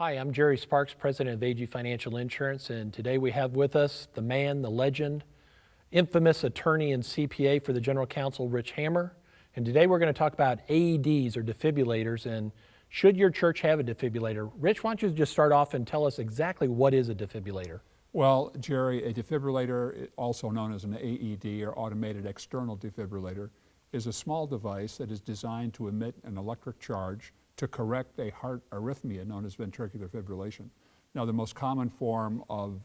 Hi, I'm Jerry Sparks, president of AG Financial Insurance, and today we have with us the man, the legend, infamous attorney and CPA for the General Counsel, Rich Hammar. And today we're going to talk about AEDs or defibrillators and should your church have a defibrillator? Rich, why don't you just start off and tell us exactly what is a defibrillator? Well, Jerry, a defibrillator, also known as an AED or automated external defibrillator, is a small device that is designed to emit an electric charge to correct a heart arrhythmia known as ventricular fibrillation. Now, the most common form of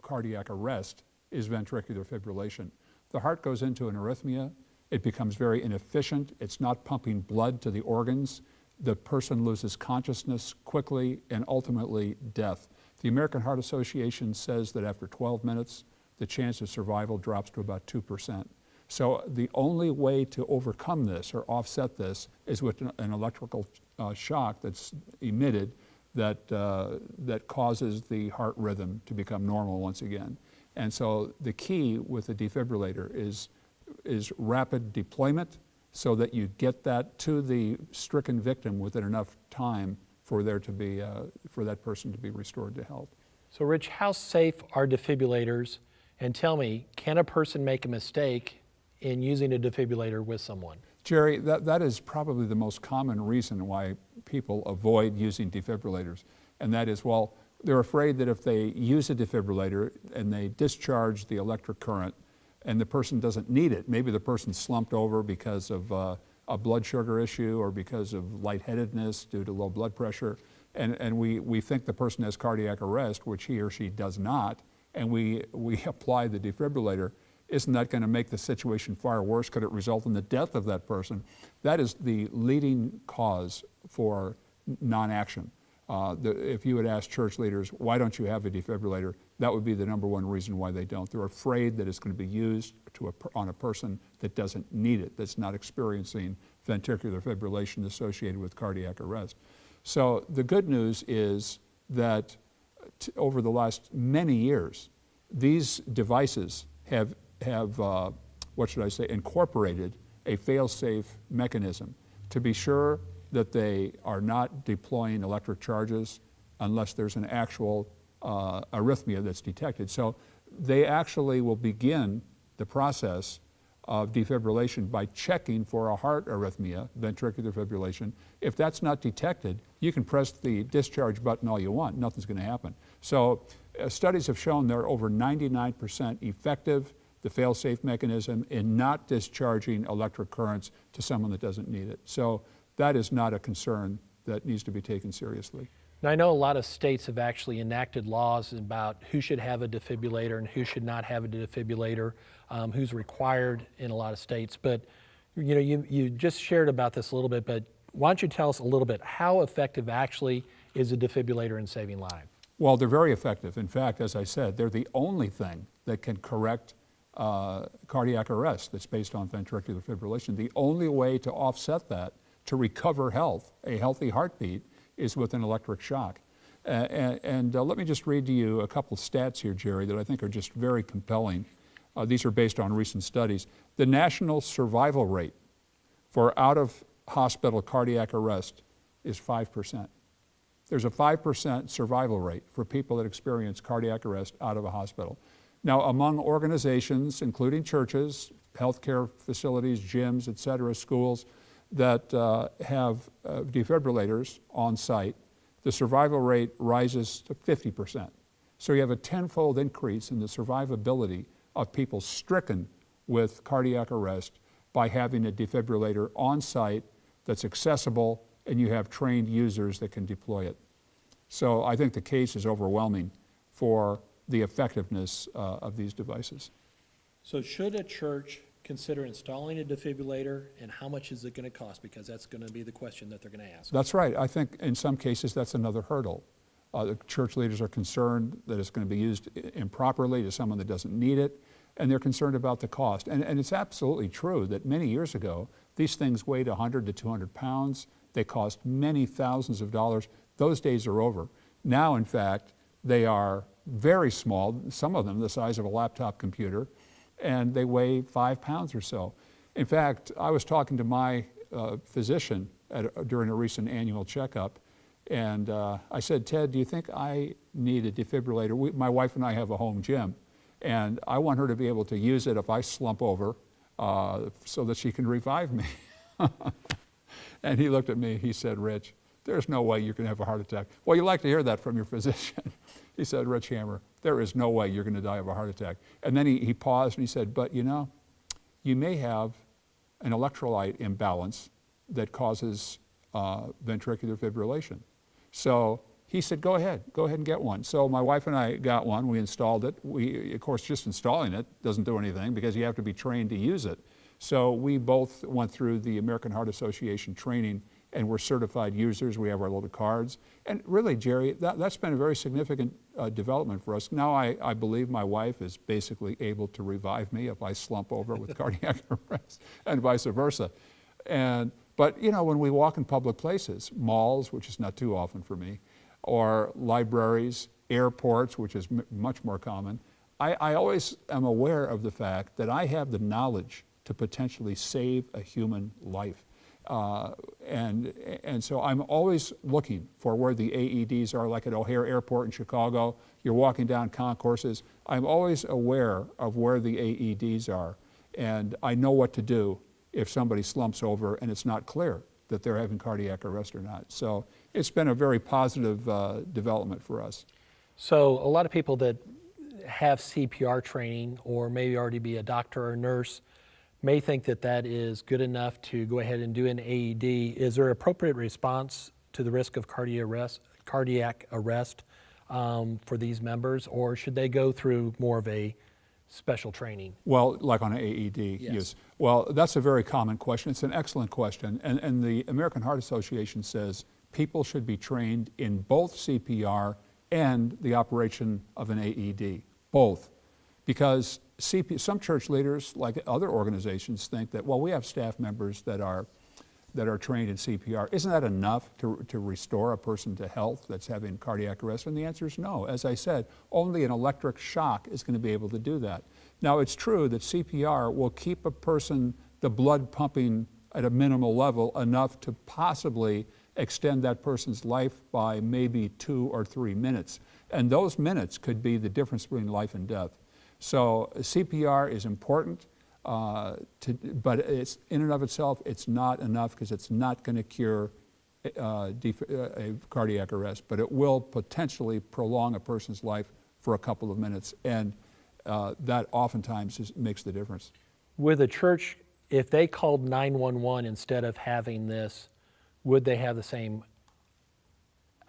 cardiac arrest is ventricular fibrillation. The heart goes into an arrhythmia, it becomes very inefficient, it's not pumping blood to the organs, the person loses consciousness quickly, and ultimately death. The American Heart Association says that after 12 minutes, the chance of survival drops to about 2%. So the only way to overcome this or offset this is with an electrical shock that's emitted that causes the heart rhythm to become normal once again. And so the key with the defibrillator is rapid deployment so that you get that to the stricken victim within enough time for there to be for that person to be restored to health. So Rich, how safe are defibrillators? And tell me, can a person make a mistake in using a defibrillator with someone? Jerry, that is probably the most common reason why people avoid using defibrillators. And that is, well, they're afraid that if they use a defibrillator and they discharge the electric current and the person doesn't need it, maybe the person's slumped over because of a blood sugar issue or because of lightheadedness due to low blood pressure, and we think the person has cardiac arrest, which he or she does not, and we apply the defibrillator. Isn't that going to make the situation far worse? Could it result in the death of that person? That is the leading cause for non-action. If you would ask church leaders, why don't you have a defibrillator? That would be the number one reason why they don't. They're afraid that it's going to be used on a person that doesn't need it, that's not experiencing ventricular fibrillation associated with cardiac arrest. So the good news is that over the last many years, these devices have incorporated a fail-safe mechanism to be sure that they are not deploying electric charges unless there's an actual arrhythmia that's detected. So they actually will begin the process of defibrillation by checking for a heart arrhythmia, ventricular fibrillation. If that's not detected, you can press the discharge button all you want, nothing's going to happen. So studies have shown they're over 99% effective, the fail-safe mechanism, in not discharging electric currents to someone that doesn't need it. So that is not a concern that needs to be taken seriously. Now, I know a lot of states have actually enacted laws about who should have a defibrillator and who should not have a defibrillator, who's required in a lot of states. But you know, you just shared about this a little bit, but why don't you tell us a little bit, how effective actually is a defibrillator in saving lives? Well, they're very effective. In fact, as I said, they're the only thing that can correct cardiac arrest that's based on ventricular fibrillation. The only way to offset that, to recover health, a healthy heartbeat, is with an electric shock. And let me just read to you a couple of stats here, Jerry, that I think are just very compelling. These are based on recent studies. The national survival rate for out-of-hospital cardiac arrest is 5%. There's a 5% survival rate for people that experience cardiac arrest out of a hospital. Now, among organizations, including churches, healthcare facilities, gyms, et cetera, schools, that have defibrillators on site, the survival rate rises to 50%. So you have a tenfold increase in the survivability of people stricken with cardiac arrest by having a defibrillator on site that's accessible and you have trained users that can deploy it. So I think the case is overwhelming for the effectiveness of these devices. So should a church consider installing a defibrillator, and how much is it going to cost? Because that's going to be the question that they're going to ask. That's right. I think in some cases that's another hurdle. The church leaders are concerned that it's going to be used improperly to someone that doesn't need it, and they're concerned about the cost. And it's absolutely true that many years ago, these things weighed 100 to 200 pounds. They cost many thousands of dollars. Those days are over. Now, in fact, they are very small, some of them the size of a laptop computer, and they weigh 5 pounds or so. In fact, I was talking to my physician during a recent annual checkup, And I said, Ted, do you think I need a defibrillator? My wife and I have a home gym, and I want her to be able to use it if I slump over so that she can revive me. And he looked at me, he said, Rich, there's no way you're going to have a heart attack. Well, you like to hear that from your physician. He said, Rich Hammer, there is no way you're going to die of a heart attack. And then he paused and he said, but you know, you may have an electrolyte imbalance that causes ventricular fibrillation. So he said, go ahead and get one. So my wife and I got one, we installed it. We, of course, just installing it doesn't do anything because you have to be trained to use it. So we both went through the American Heart Association training and we're certified users. We have our little cards. And really, Jerry, that's been a very significant development for us. Now I believe my wife is basically able to revive me if I slump over with cardiac arrest and vice versa. But you know, when we walk in public places, malls, which is not too often for me, or libraries, airports, which is much more common, I always am aware of the fact that I have the knowledge to potentially save a human life. And so I'm always looking for where the AEDs are, like at O'Hare Airport in Chicago. You're walking down concourses. I'm always aware of where the AEDs are, and I know what to do if somebody slumps over and it's not clear that they're having cardiac arrest or not. So it's been a very positive development for us. So a lot of people that have CPR training or maybe already be a doctor or nurse may think that that is good enough to go ahead and do an AED. Is there appropriate response to the risk of cardiac arrest for these members, or should they go through more of a special training? Well, like on an AED, yes. Well, that's a very common question. It's an excellent question. And the American Heart Association says people should be trained in both CPR and the operation of an AED, both. Because some church leaders, like other organizations, think that, well, we have staff members that are trained in CPR. Isn't that enough to restore a person to health that's having cardiac arrest? And the answer is no. As I said, only an electric shock is going to be able to do that. Now, it's true that CPR will keep a person, the blood pumping at a minimal level enough to possibly extend that person's life by maybe 2 or 3 minutes. And those minutes could be the difference between life and death. So CPR is important, but it's, in and of itself, it's not enough because it's not going to cure a cardiac arrest, but it will potentially prolong a person's life for a couple of minutes, and that oftentimes makes the difference. With a church, if they called 911 instead of having this, would they have the same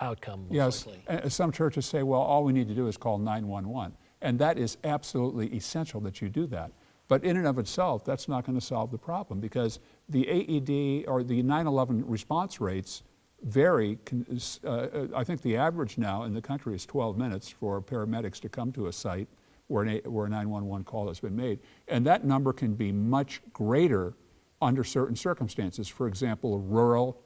outcome? Yes, some churches say, well, all we need to do is call 911. And that is absolutely essential that you do that. But in and of itself, that's not going to solve the problem because the AED or the 911 response rates vary. I think the average now in the country is 12 minutes for paramedics to come to a site where a 911 call has been made. And that number can be much greater under certain circumstances. For example, rural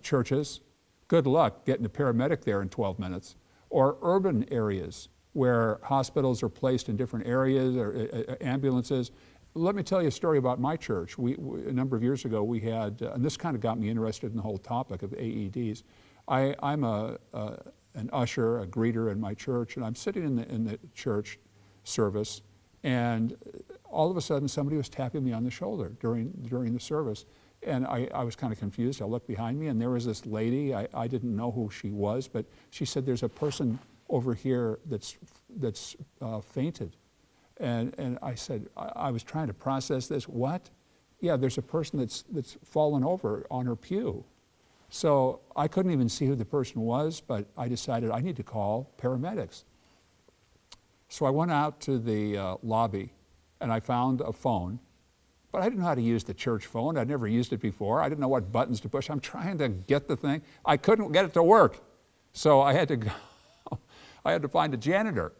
churches, good luck getting a paramedic there in 12 minutes. Or urban areas, where hospitals are placed in different areas, or ambulances. Let me tell you a story about my church. A number of years ago, we had, and this kind of got me interested in the whole topic of AEDs. I'm an usher, a greeter in my church, and I'm sitting in the church service, and all of a sudden somebody was tapping me on the shoulder during the service. And I was kind of confused. I looked behind me, and there was this lady. I didn't know who she was, but she said, there's a person over here that's fainted. And I said, I was trying to process this. What? Yeah, there's a person that's fallen over on her pew. So I couldn't even see who the person was, but I decided I need to call paramedics. So I went out to the lobby, and I found a phone. But I didn't know how to use the church phone. I'd never used it before. I didn't know what buttons to push. I'm trying to get the thing. I couldn't get it to work. So I had to go. I had to find a janitor.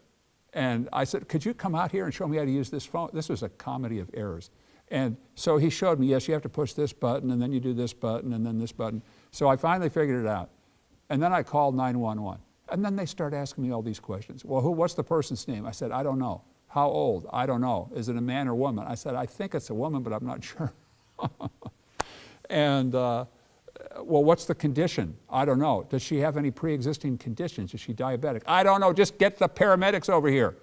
And I said, could you come out here and show me how to use this phone? This was a comedy of errors. And so he showed me, yes, you have to push this button, and then you do this button, and then this button. So I finally figured it out. And then I called 911. And then they start asking me all these questions. Well, what's the person's name? I said, I don't know. How old? I don't know. Is it a man or woman? I said, I think it's a woman, but I'm not sure. And Well, what's the condition? I don't know. Does she have any pre-existing conditions? Is she diabetic? I don't know. Just get the paramedics over here.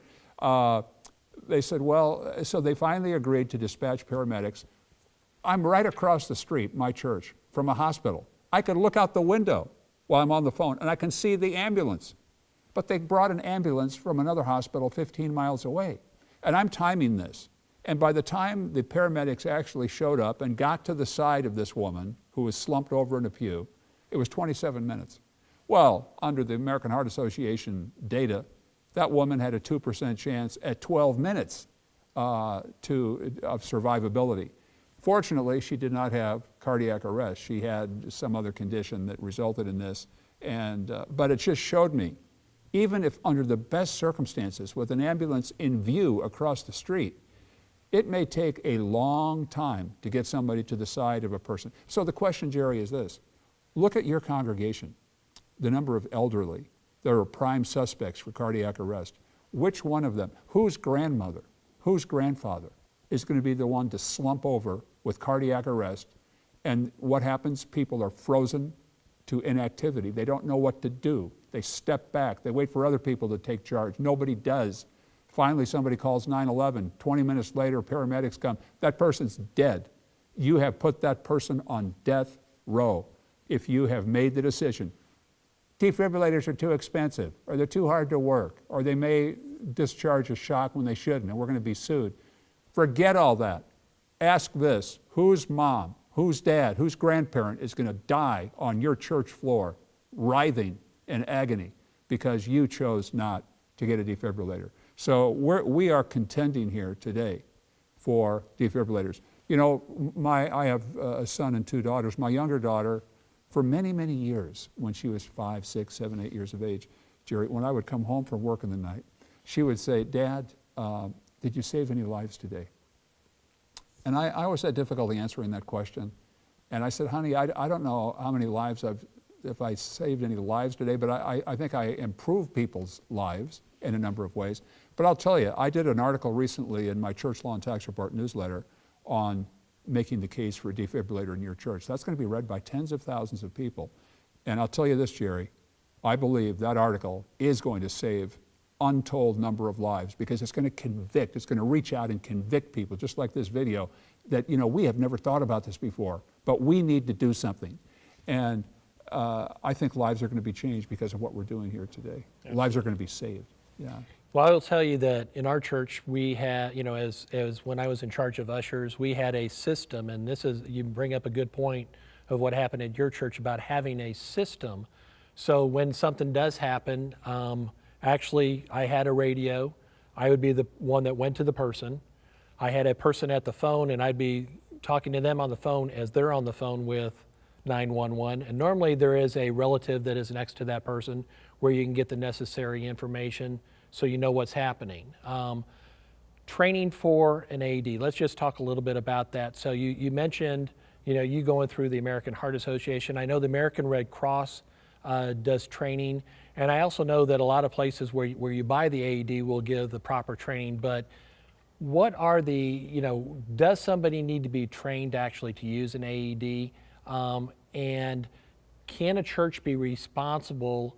They said, well, so they finally agreed to dispatch paramedics. I'm right across the street, my church, from a hospital. I could look out the window while I'm on the phone, and I can see the ambulance. But they brought an ambulance from another hospital 15 miles away. And I'm timing this. And by the time the paramedics actually showed up and got to the side of this woman who was slumped over in a pew, it was 27 minutes. Well, under the American Heart Association data, that woman had a 2% chance at 12 minutes of survivability. Fortunately, she did not have cardiac arrest. She had some other condition that resulted in this. But it just showed me, even if under the best circumstances, with an ambulance in view across the street, it may take a long time to get somebody to the side of a person. So the question, Jerry, is this. Look at your congregation, the number of elderly that are prime suspects for cardiac arrest. Which one of them, whose grandmother, whose grandfather is going to be the one to slump over with cardiac arrest? And what happens? People are frozen to inactivity. They don't know what to do. They step back. They wait for other people to take charge. Nobody does. Finally, somebody calls 911. 20 minutes later, paramedics come. That person's dead. You have put that person on death row if you have made the decision. Defibrillators are too expensive, or they're too hard to work, or they may discharge a shock when they shouldn't, and we're going to be sued. Forget all that. Ask this: whose mom, whose dad, whose grandparent is going to die on your church floor, writhing in agony because you chose not to get a defibrillator? So we are contending here today for defibrillators. You know, I have a son and two daughters. My younger daughter, for many, many years, when she was 5, 6, 7, 8 years of age, Jerry, when I would come home from work in the night, she would say, Dad, did you save any lives today? And I always had difficulty answering that question. And I said, honey, I don't know how many lives if I saved any lives today, but I think I improved people's lives in a number of ways. But I'll tell you, I did an article recently in my Church Law and Tax Report newsletter on making the case for a defibrillator in your church. That's going to be read by tens of thousands of people. And I'll tell you this, Jerry, I believe that article is going to save untold number of lives, because it's going to convict, it's going to reach out and convict people, just like this video, that, you know, we have never thought about this before, but we need to do something. And I think lives are going to be changed because of what we're doing here today. Absolutely. Lives are going to be saved. Yeah. Well, I will tell you that in our church, we had, you know, as when I was in charge of ushers, we had a system, and this is, you bring up a good point of what happened at your church about having a system. So when something does happen, actually, I had a radio. I would be the one that went to the person. I had a person at the phone, and I'd be talking to them on the phone as they're on the phone with 911. And normally there is a relative that is next to that person where you can get the necessary information so you know what's happening. Training for an AED, let's just talk a little bit about that. So you mentioned, you know, you going through the American Heart Association. I know the American Red Cross does training, and I also know that a lot of places where you buy the AED will give the proper training. But what are the, you know, does somebody need to be trained actually to use an AED? And can a church be responsible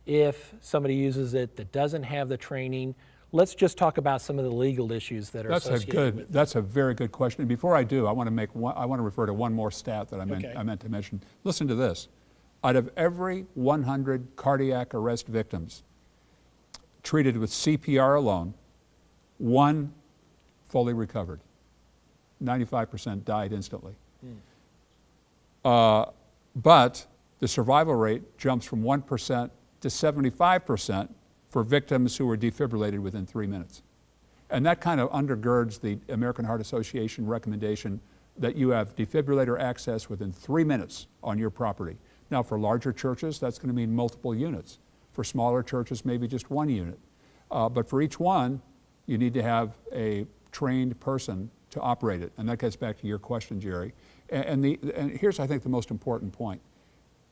if somebody uses it that doesn't have the training? Let's just talk about some of the legal issues that are associated with it. That's a very good question. And before I do, I want to refer to one more stat that I meant to mention. Listen to this. Out of every 100 cardiac arrest victims treated with CPR alone, one fully recovered. 95% died instantly. But the survival rate jumps from 1% to 75% for victims who were defibrillated within 3 minutes. And that kind of undergirds the American Heart Association recommendation that you have defibrillator access within 3 minutes on your property. Now, for larger churches, that's going to mean multiple units. For smaller churches, maybe just one unit. But for each one, you need to have a trained person to operate it. And that gets back to your question, Jerry. And here's, I think, the most important point.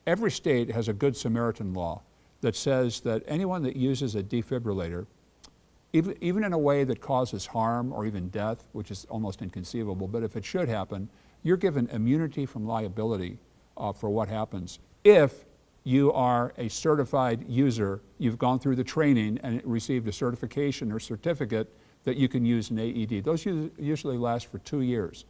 Every state has a Good Samaritan law that says that anyone that uses a defibrillator, even in a way that causes harm or even death, which is almost inconceivable, but if it should happen, you're given immunity from liability for what happens. If you are a certified user, you've gone through the training and received a certification or certificate that you can use an AED. Those usually last for 2 years.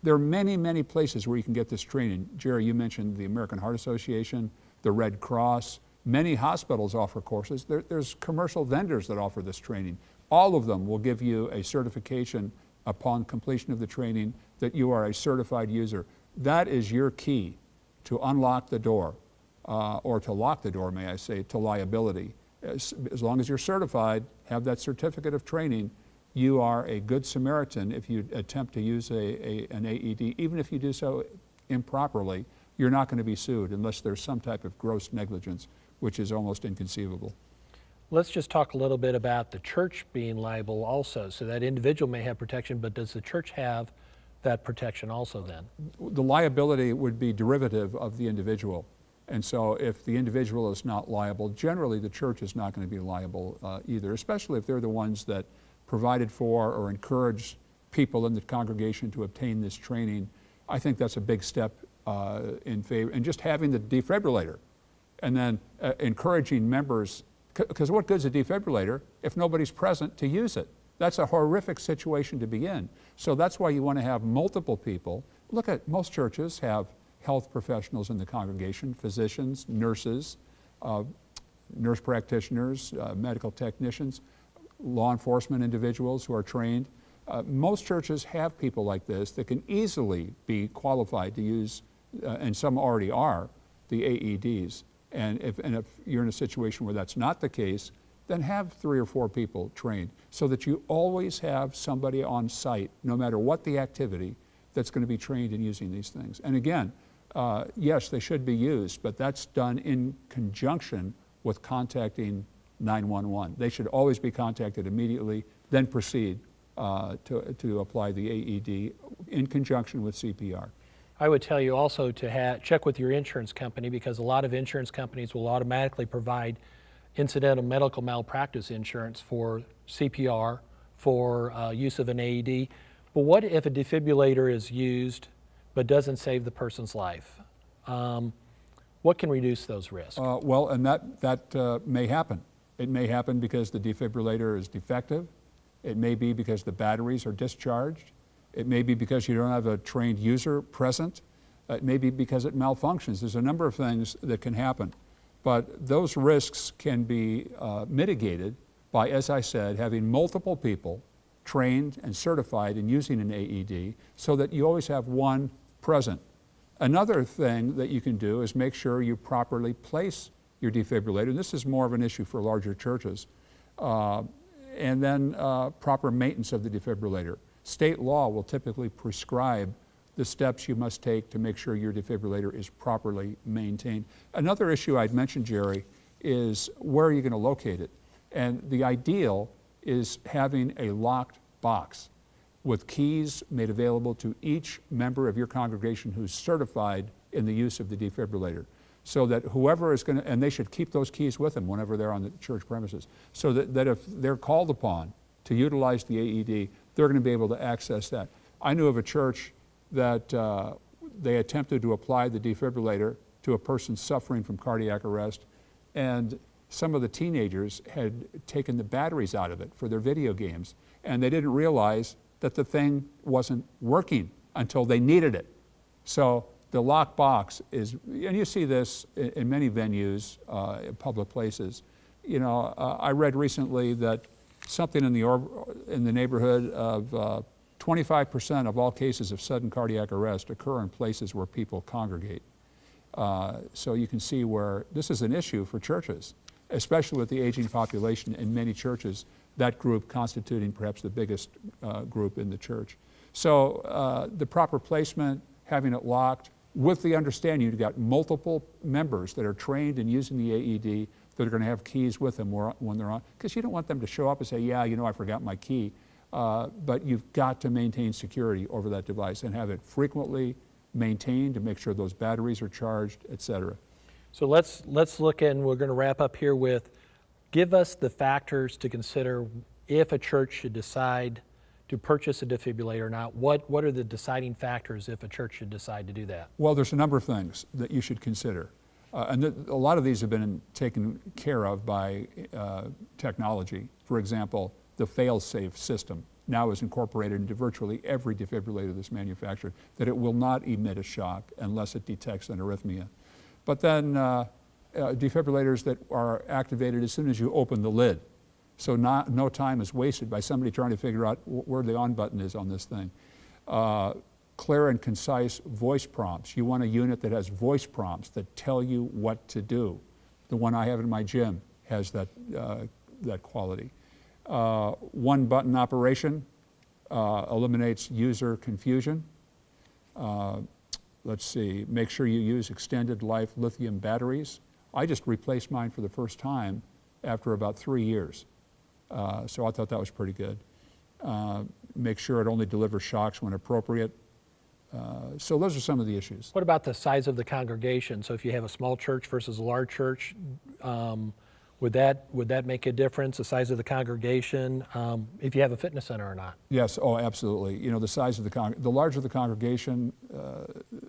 There are many, many places where you can get this training. Jerry, you mentioned the American Heart Association, the Red Cross. Many hospitals offer courses. There's commercial vendors that offer this training. All of them will give you a certification upon completion of the training that you are a certified user. That is your key to unlock the door, or to lock the door, may I say, to liability. As long as you're certified, have that certificate of training, you are a good Samaritan if you attempt to use an AED. Even if you do so improperly, you're not going to be sued unless there's some type of gross negligence, which is almost inconceivable. Let's just talk a little bit about the church being liable also. So that individual may have protection, but does the church have that protection also then? The liability would be derivative of the individual. And so if the individual is not liable, generally the church is not going to be liable either, especially if they're the ones that provided for or encouraged people in the congregation to obtain this training. I think that's a big step in favor. And just having the defibrillator and then encouraging members, because what good's a defibrillator if nobody's present to use it? That's a horrific situation to be in. So that's why you want to have multiple people. Look at most churches have health professionals in the congregation, physicians, nurses, nurse practitioners, medical technicians, law enforcement individuals who are trained. Most churches have people like this that can easily be qualified to use, and some already are, the AEDs. And if you're in a situation where that's not the case, then have 3 or 4 people trained so that you always have somebody on site, no matter what the activity, that's going to be trained in using these things. And again, yes, they should be used, but that's done in conjunction with contacting 911. They should always be contacted immediately, then proceed to apply the AED in conjunction with CPR. I would tell you also to check with your insurance company, because a lot of insurance companies will automatically provide incidental medical malpractice insurance for CPR, for use of an AED. But what if a defibrillator is used but doesn't save the person's life? What can reduce those risks? Well, and that may happen. It may happen because the defibrillator is defective. It may be because the batteries are discharged. It may be because you don't have a trained user present. It may be because it malfunctions. There's a number of things that can happen. But those risks can be mitigated by, as I said, having multiple people trained and certified in using an AED so that you always have one present. Another thing that you can do is make sure you properly place your defibrillator. And this is more of an issue for larger churches. And then proper maintenance of the defibrillator. State law will typically prescribe the steps you must take to make sure your defibrillator is properly maintained. Another issue I'd mentioned, Jerry, is where are you going to locate it? And the ideal is having a locked box with keys made available to each member of your congregation who's certified in the use of the defibrillator. So that whoever is going to, and they should keep those keys with them whenever they're on the church premises, so that if they're called upon to utilize the AED, they're going to be able to access that. I knew of a church that they attempted to apply the defibrillator to a person suffering from cardiac arrest, and some of the teenagers had taken the batteries out of it for their video games, and they didn't realize that the thing wasn't working until they needed it. So the lock box is, and you see this in many venues, in public places. You know, I read recently that something in the neighborhood of 25% of all cases of sudden cardiac arrest occur in places where people congregate. So you can see where this is an issue for churches, especially with the aging population in many churches, that group constituting perhaps the biggest group in the church. So the proper placement, having it locked, with the understanding you've got multiple members that are trained in using the AED that are going to have keys with them when they're on, because you don't want them to show up and say, yeah, you know, I forgot my key. But you've got to maintain security over that device and have it frequently maintained to make sure those batteries are charged, et cetera. So let's look, and we're going to wrap up here with, give us the factors to consider if a church should decide to purchase a defibrillator or not? What are the deciding factors if a church should decide to do that? Well, there's a number of things that you should consider. And a lot of these have been taken care of by technology. For example, the fail-safe system now is incorporated into virtually every defibrillator that's manufactured, that it will not emit a shock unless it detects an arrhythmia. But then defibrillators that are activated as soon as you open the lid. So no time is wasted by somebody trying to figure out where the on button is on this thing. Clear and concise voice prompts. You want a unit that has voice prompts that tell you what to do. The one I have in my gym has that quality. One button operation eliminates user confusion. Let's see, make sure you use extended life lithium batteries. I just replaced mine for the first time after about 3 years. So I thought that was pretty good. Make sure it only delivers shocks when appropriate. So those are some of the issues. What about the size of the congregation? So if you have a small church versus a large church, would that make a difference, the size of the congregation, if you have a fitness center or not? Yes, oh, absolutely. You know, the size of the larger the congregation,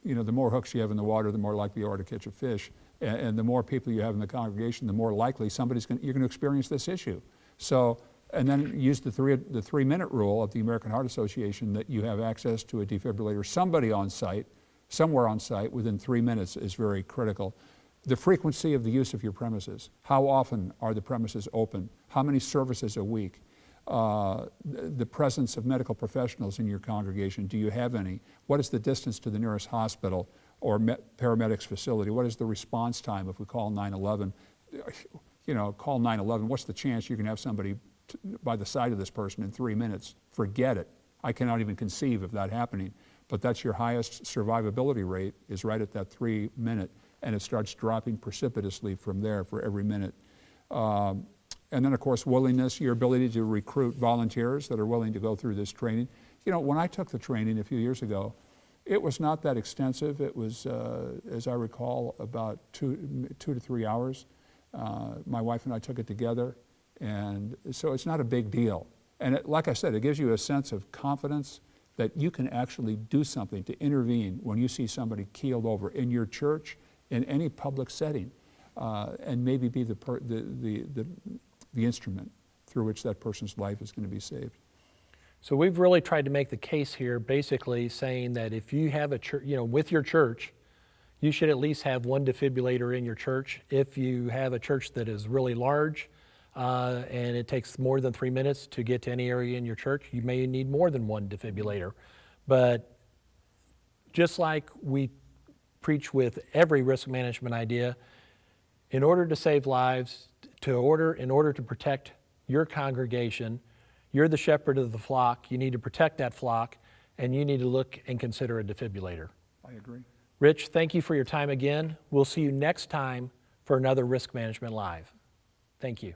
you know, the more hooks you have in the water, the more likely you are to catch a fish. And the more people you have in the congregation, the more likely you're going to experience this issue. So, and then use the 3-minute rule of the American Heart Association that you have access to a defibrillator. Somebody on site, somewhere on site, within 3 minutes is very critical. The frequency of the use of your premises. How often are the premises open? How many services a week? The presence of medical professionals in your congregation. Do you have any? What is the distance to the nearest hospital or paramedics facility? What is the response time if we call 911? You know, call 911. What's the chance you can have somebody by the side of this person in 3 minutes? Forget it. I cannot even conceive of that happening. But that's your highest survivability rate, is right at that 3 minute, and it starts dropping precipitously from there for every minute. And then, of course, willingness, your ability to recruit volunteers that are willing to go through this training. You know, when I took the training a few years ago, it was not that extensive. It was, as I recall, about 2 to 3 hours. My wife and I took it together, and so it's not a big deal. And like I said, it gives you a sense of confidence that you can actually do something to intervene when you see somebody keeled over in your church, in any public setting, and maybe be the instrument through which that person's life is going to be saved. So we've really tried to make the case here, basically saying that if you have a church, you know, with your church, you should at least have one defibrillator in your church. If you have a church that is really large and it takes more than 3 minutes to get to any area in your church, you may need more than one defibrillator. But just like we preach with every risk management idea, in order to save lives, in order to protect your congregation, you're the shepherd of the flock. You need to protect that flock, and you need to look and consider a defibrillator. I agree. Rich, thank you for your time again. We'll see you next time for another Risk Management Live. Thank you.